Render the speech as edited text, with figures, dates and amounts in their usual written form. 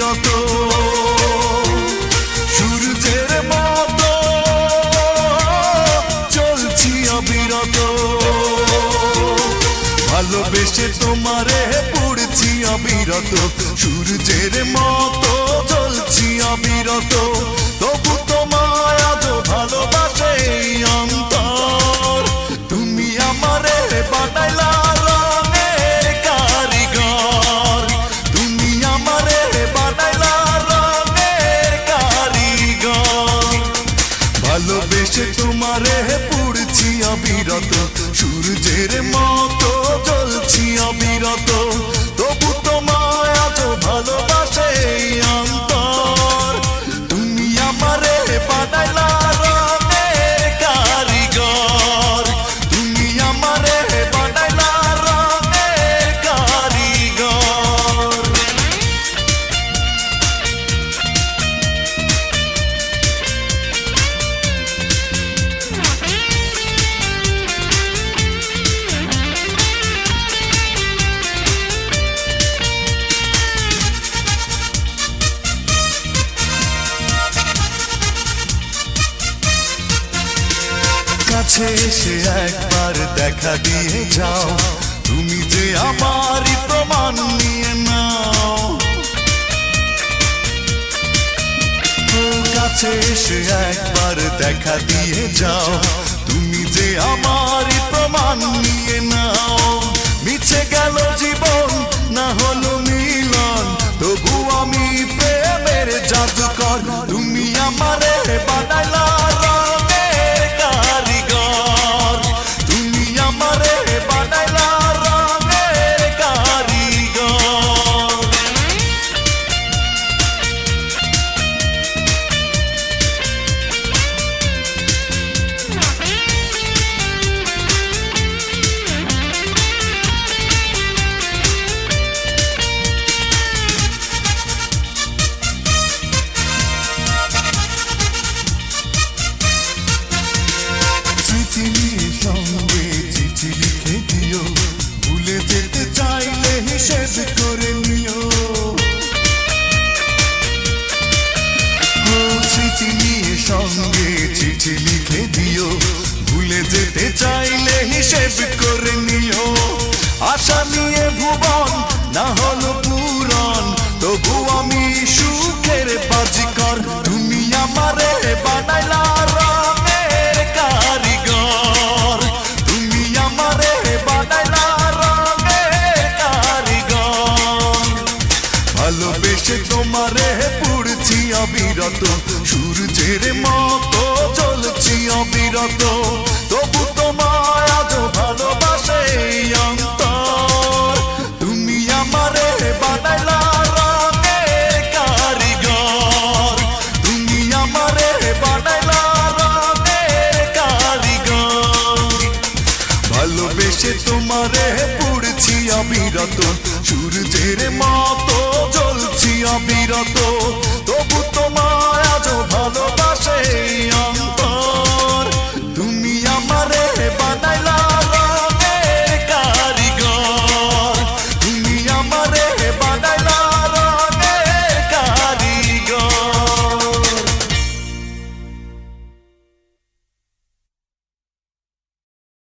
অবিরত সূর্যের মতো চলছি অবিরত ভালোবেসে তোমারে পড়ছি অবিরত সূর্যের মতো চলছি অবিরত তবু তোমায় আজ ভালোবাসে অন্তর তুমি আমারে বানাইলা রঙের কারিগর তুমি আমারে বানাইলা রঙের কারিগর ভালোবেসে তোমারে পড়ছি অবিরত সূর্যের মতো চলছি অবিরত তবু তোমায় আজ ভালোবাসে অন্তর তুমি আমারে বানাইলা রঙের কারিগর তুমি আমারে বানাইলা রঙের কারিগর কাছে এসে একবার দেখা দিয়ে যাও তুমি যে আমারই প্রমাণ নিয়ে নাও কাছে এসে একবার দেখা দিয়ে যাও তুমি যে আমারই প্রমাণ নিয়ে নাও মিছে গেল জীবন না হলো মিলন তবু আমি প্রেমের জাদুকর তুমি আমারে বানাইলা সঙ্গে চিঠি লিখে দিও ভুলে যেতে চাইলে হিসেব করে নিও স্মৃতি নিয়ে সঙ্গে চিঠি লিখে দিও ভুলে যেতে চাইলে হিসেব করে নিও আশা নিয়ে ভুবন না হলো পূরণ তবু আমি সুখের বাজিকর তুমি আমারে বানাইলা রঙের কারিগর তুমি আমারে বানাইলা রঙের কারিগর ভালোবেসে তোমারে পড়ছি অবিরত সূর্যের মতো চলছি অবিরত তবু তোমায় আজ ভালোবাসে অন্তর তুমি আমারে বানাইলা রঙের কারিগর তুমি আমারে বানাইলা রঙের কারিগর ভালোবেসে তোমারে পড়ছি অবিরত সূর্যের মতো চলছি অবিরত